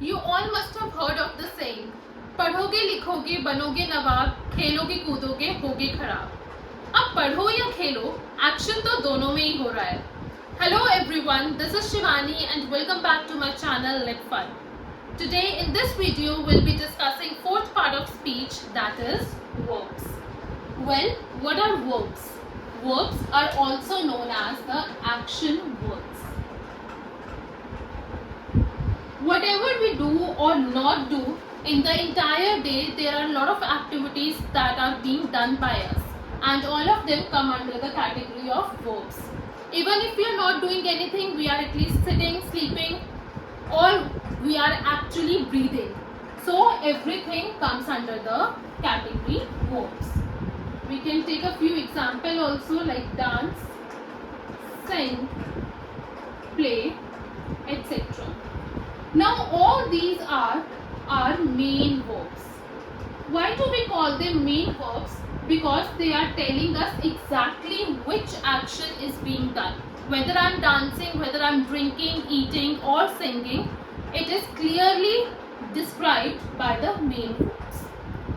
You all must have heard of the saying, पढ़ोगे लिखोगे बनोगे नवाब, खेलोगे कूदोगे होगे खराब। अब पढ़ो या खेलो, एक्शन तो दोनों में ही हो रहा है। Hello everyone, this is Shivani and welcome back to my channel LitFun. Today in this video we'll be discussing fourth part of speech, that is verbs. Well, what are verbs? Verbs are also known as the action words. Whatever we do or not do in the entire day, there are a lot of activities that are being done by us, and all of them come under the category of verbs. Even if we are not doing anything, we are at least sitting, sleeping, or we are actually breathing. So everything comes under the category verbs. We can take a few examples also, like dance, sing, play, etc. Now all these are main verbs. Why do we call them main verbs? Because they are telling us exactly which action is being done. Whether I am dancing, whether I am drinking, eating or singing, it is clearly described by the main verbs.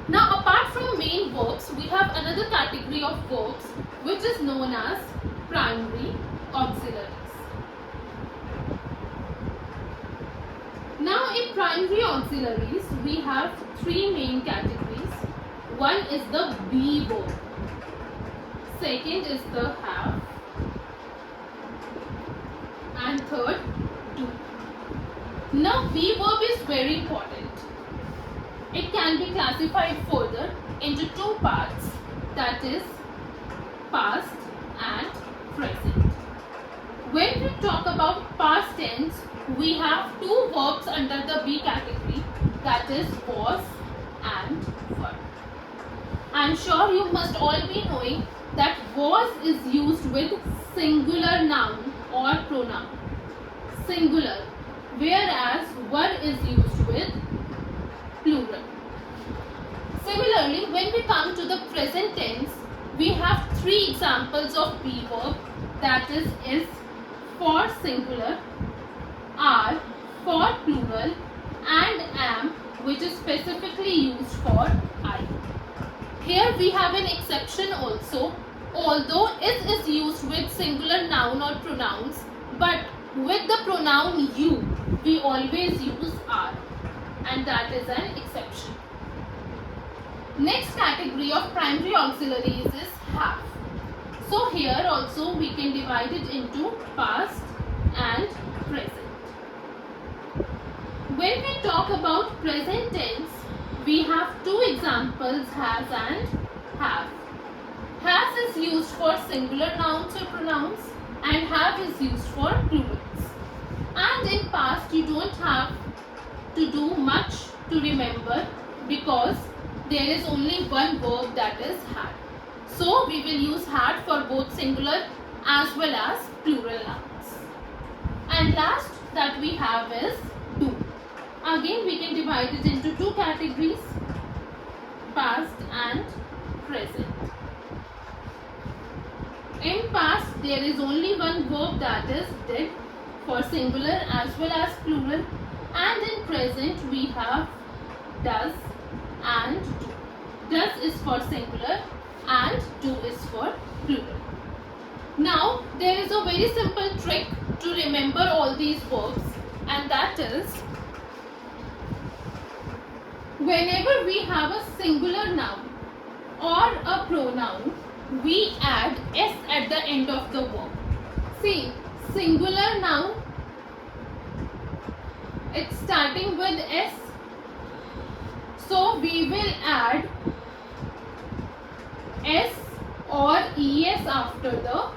Now apart from main verbs, we have another category of verbs which is known as primary auxiliaries. Now in primary auxiliaries, we have three main categories. One is the be verb, second is the have, and third do. Now be verb is very important. It can be classified further into two parts, that is past and present. When we talk about past tense, we have two verbs under the be category, that is was and were. I am sure you must all be knowing that was is used with singular noun or pronoun, singular, whereas were is used with plural. Similarly, when we come to the present tense, we have three examples of be verb, that is for singular, are for plural, and am, which is specifically used for I. Here we have an exception also. Although is used with singular noun or pronouns, but with the pronoun you, we always use are, and that is an exception. Next category of primary auxiliaries is have. So here also we can divide it into past and present. When we talk about present tense, we have two examples, has and have. Has is used for singular nouns or pronouns, and have is used for plurals. And in past, you don't have to do much to remember because there is only one verb, that is had. So we will use had for both singular as well as plural nouns. And last that we have is do. Again we can divide it into two categories, past and present. In past there is only one verb, that is did, for singular as well as plural, and in present we have does and do. Does is for singular and do is for plural. Now there is a very simple trick to remember all these verbs, and that is whenever we have a singular noun or a pronoun, we add s at the end of the verb. See, singular noun, it's starting with s, so we will add s or es after the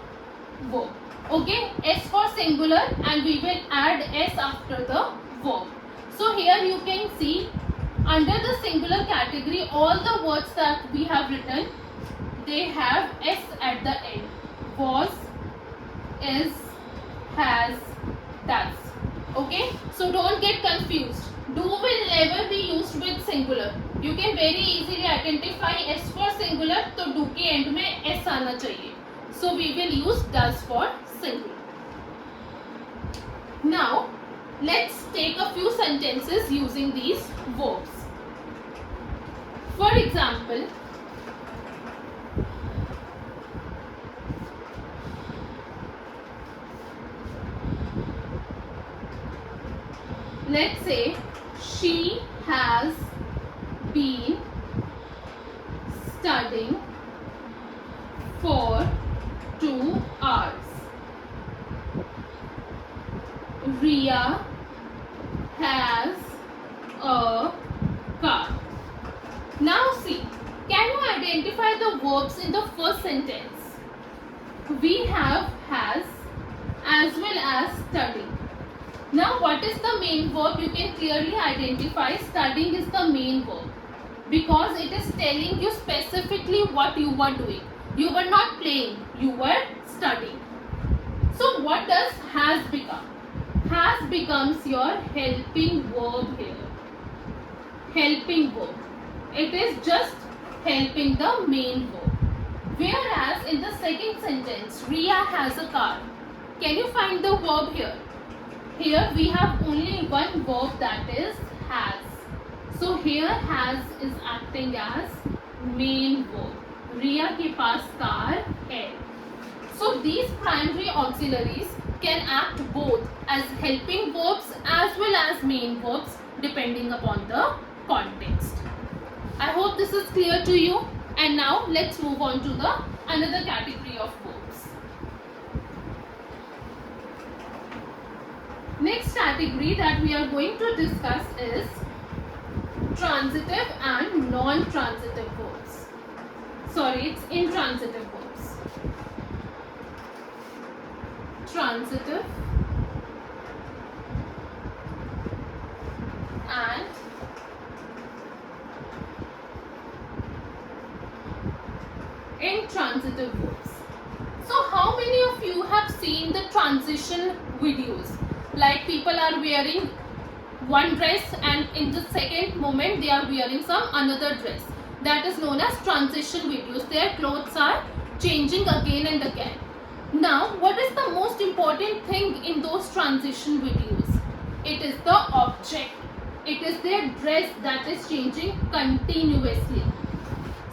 verb. Okay, s for singular and we will add s after the verb. So here you can see under the singular category, all the words that we have written, they have s at the end. Was, is, has, does. Okay, so don't get confused. Do will never be used with singular. You can very easily identify s for singular, तो do के end में s आना चाहिए. So we will use does for singular. Now Let's take a few sentences using these verbs. For example, let's say she has been studying for 2 hours. Ria has a car. Now see, can you identify the verbs in the first sentence? We have has as well as studying. Now what is the main verb? You can clearly identify studying is the main verb because it is telling you specifically what you were doing. You were not playing, you were studying. So what does has become? Has becomes your helping verb here. Helping verb. It is just helping the main verb. Whereas in the second sentence, Ria has a car. Can you find the verb here? Here we have only one verb, that is has. So here has is acting as main verb. Ria के पास car है. So these primary auxiliaries can act both as helping verbs as well as main verbs depending upon the context. I hope this is clear to you. And now let's move on to the another category of verbs. Next category that we are going to discuss is transitive and non-transitive verbs. Sorry, it's intransitive verbs. Transitive and intransitive verbs. So how many of you have seen the transition videos? Like people are wearing one dress and in the second moment they are wearing some another dress. That is known as transition videos. Their clothes are changing again and again. Now, what is the most important thing in those transition videos? It is the object. It is their dress that is changing continuously.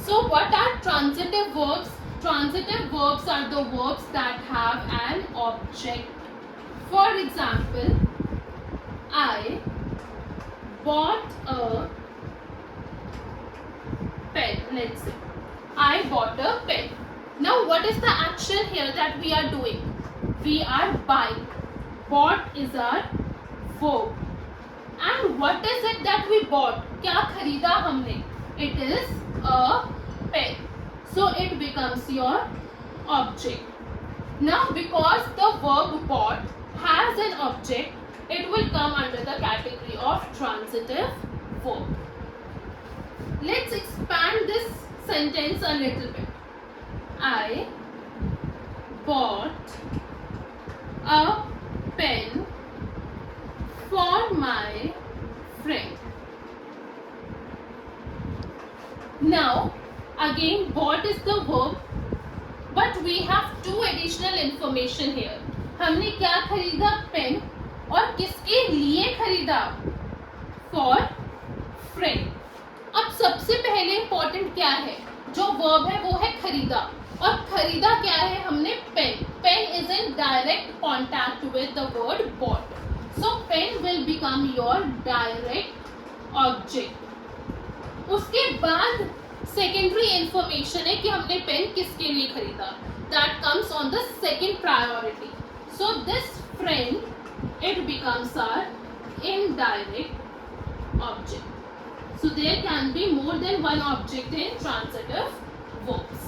So, what are transitive verbs? Transitive verbs are the verbs that have an object. For example, I bought a pen. Let's say I bought a pen. Now what is the action here that we are doing? We are buying. Bought is our verb. And what is it that we bought? क्या खरीदा हमने? It is a pen. So it becomes your object. Now because the verb bought has an object, it will come under the category of transitive verb. Let's expand this sentence a little bit. I bought a pen for my friend. Now, again, bought is the verb, but we have two additional information here. हमने क्या खरीदा? Pen. और किसके लिए खरीदा? For friend. अब सबसे पहले इम्पोर्टेंट क्या है? जो वर्ब है वो है खरीदा. और खरीदा क्या है हमने? Pen. Pen is in direct contact with the word bought. So pen will become your direct object. उसके बाद secondary information है कि हमने पेन किसके लिए खरीदा. That comes on the second priority. So this friend, it becomes our indirect object. So there can be more than one object in transitive verbs.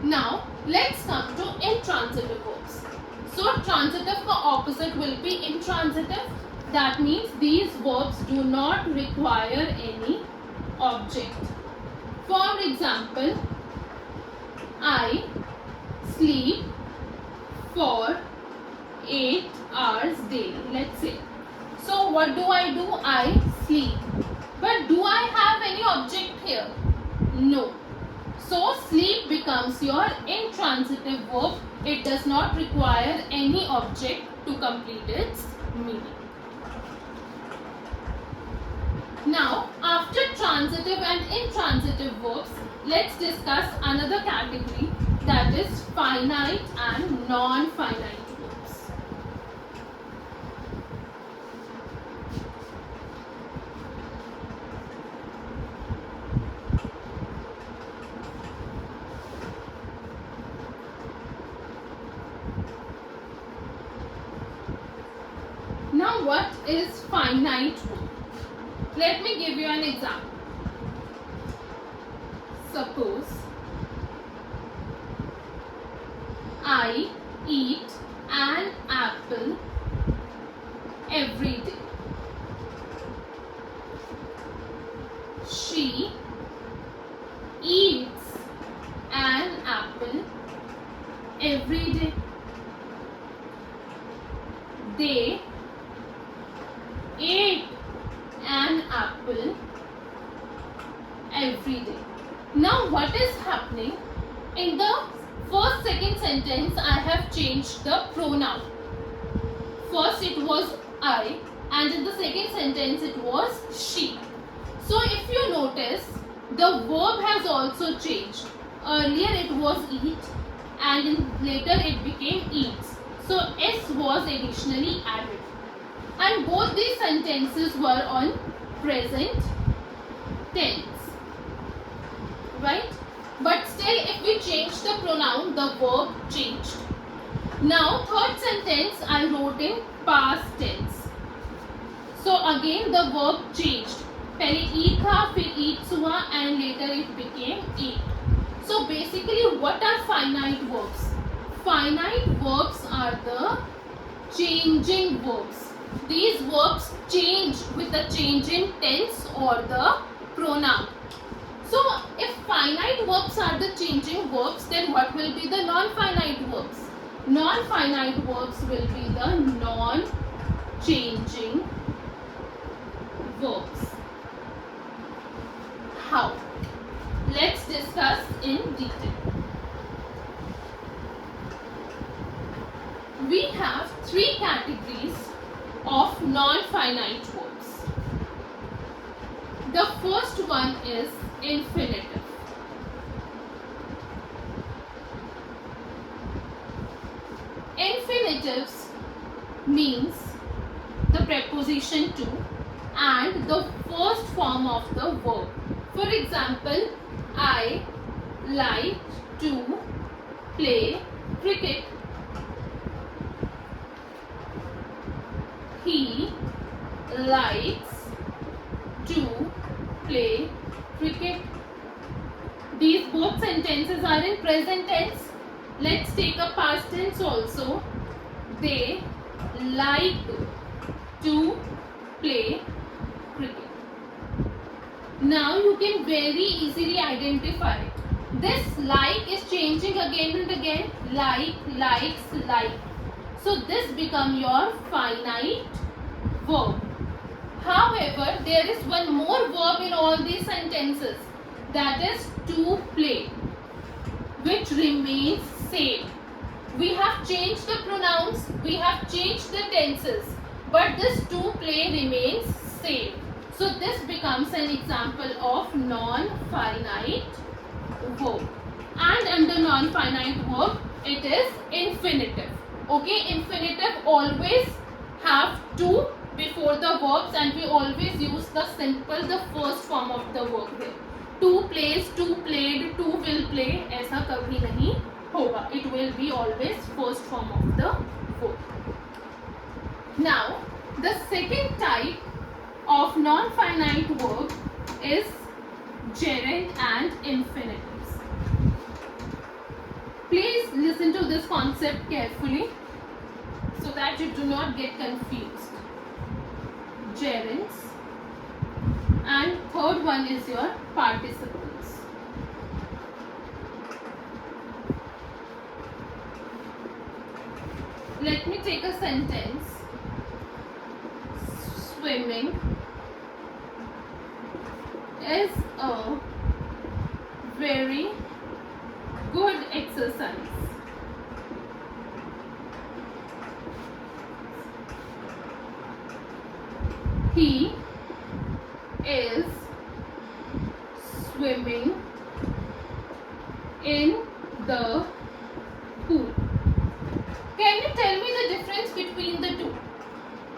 Now let's come to intransitive verbs. So transitive का opposite will be intransitive. That means these verbs do not require any object. For example, I sleep for 8 hours daily. Let's say. So what do? I sleep. But do I have any object here? No. So sleep becomes your intransitive verb. It does not require any object to complete its meaning. Now, after transitive and intransitive verbs, let's discuss another category, that is finite and non-finite verbs. Now, what is finite verb? Let me give you an example. Suppose I eat an apple every day. She eats an apple every day. They ate an apple every day. Now what is happening? In the first second sentence I have changed the pronoun. First it was I and in the second sentence it was she. So if you notice, the verb has also changed. Earlier it was eat and later it became eats. So S was additionally added. And both these sentences were on present tense. Right? But still if we change the pronoun, the verb changed. Now third sentence I wrote in past tense. So again the verb changed. पहले eat था, फिर eats हुआ and later it became eat. So basically what are finite verbs? Finite verbs are the changing verbs. These verbs change with the change in tense or the pronoun. So if finite verbs are the changing verbs, then what will be the non-finite verbs? Non-finite verbs will be the non-changing verbs. How? Let's discuss in detail. We have three categories of non-finite verbs. The first one is infinitive. Infinitives means the preposition to and the first form of the verb. For example, I like to play cricket. He likes to play cricket. These both sentences are in present tense. Let's take a past tense also. They like to play cricket. Now you can very easily identify it. This like is changing again and again. Like, likes, like. So this becomes your finite verb. However, there is one more verb in all these sentences, that is to play, which remains same. We have changed the pronouns, we have changed the tenses, but this to play remains same. So this becomes an example of non-finite verb. And under non-finite verb, it is infinitive. Okay, infinitive always have to before the verbs and we always use the simple, the first form of the verb here. To plays, to played, to will play, ऐसा कभी नहीं होगा. It will be always first form of the verb. Now, the second type of non-finite verb is gerund and infinitives. Please listen to this concept carefully so that you do not get confused. Gerunds and third one is your participles. Let me take a sentence. Swimming is a very good exercise. He is swimming in the pool. Can you tell me the difference between the two?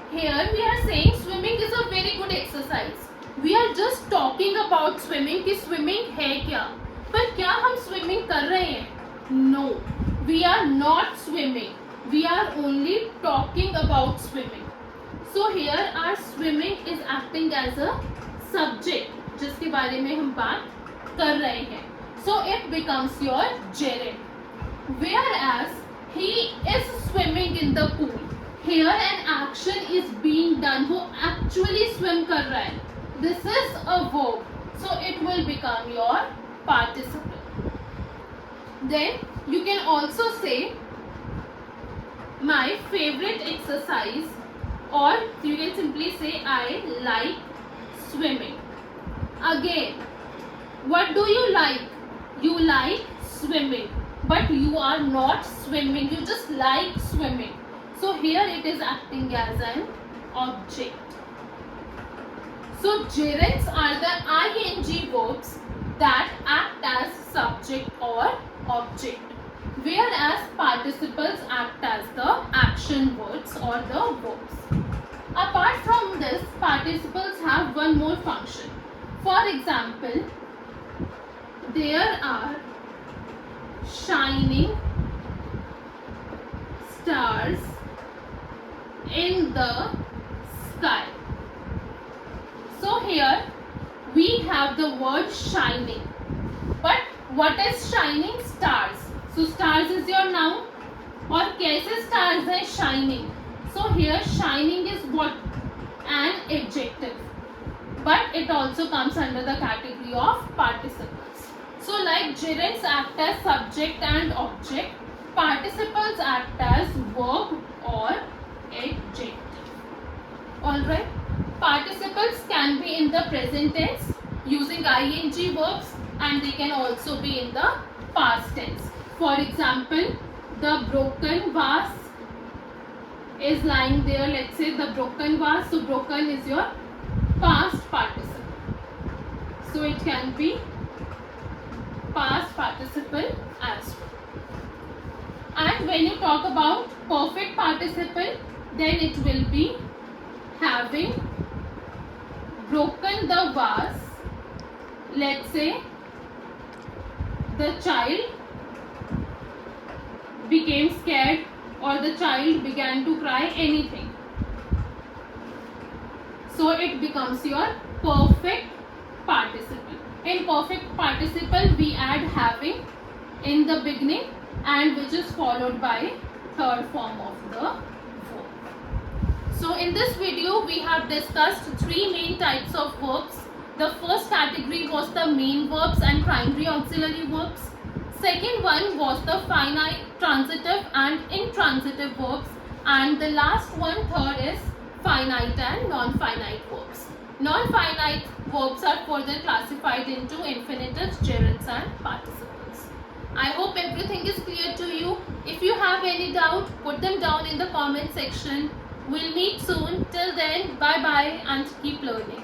Here we are saying swimming is a very good exercise. We are just talking about swimming कि swimming है क्या, पर क्या हम swimming कर रहे हैं? No, we are not swimming. We are only talking about swimming. So here our swimming is acting as a subject जिसके बारे में हम बात कर रहे हैं. So it becomes your gerund. Whereas he is swimming in the pool. Here an action is being done. वो actually swim कर रहा है. This is a verb. So it will become your participle. Then you can also say my favorite exercise, or you can simply say I like swimming. Again, what do you like? You like swimming, but you are not swimming. You just like swimming. So here it is acting as an object. So gerunds are the ing verbs that act as subject or object, whereas participles act as the action words or the verbs. Apart from this, participles have one more function. For example, there are shining stars in the sky. So here we have the word shining. But what is shining? Stars. So stars is your noun. और कैसे stars है shining? So here shining is what? An adjective. But it also comes under the category of participles. So like gerunds act as subject and object, participles act as verb or adjective. Alright. Participles can be in the present tense using ing verbs, and they can also be in the past tense. For example, the broken vase is lying there. Let's say the broken vase. So broken is your past participle. So it can be past participle as well. And when you talk about perfect participle, then it will be having broken the vase. Let's say the child became scared or the child began to cry, anything. So it becomes your perfect participle. In perfect participle, we add having in the beginning, and which is followed by third form of the verb. So in this video, we have discussed three main types of verbs. The first category was the main verbs and primary auxiliary verbs. Second one was the finite, transitive and intransitive verbs. And the last one, third, is finite and non-finite verbs. Non-finite verbs are further classified into infinitives, gerunds and participles. I hope everything is clear to you. If you have any doubt, put them down in the comment section. We'll meet soon. Till then, bye bye and keep learning.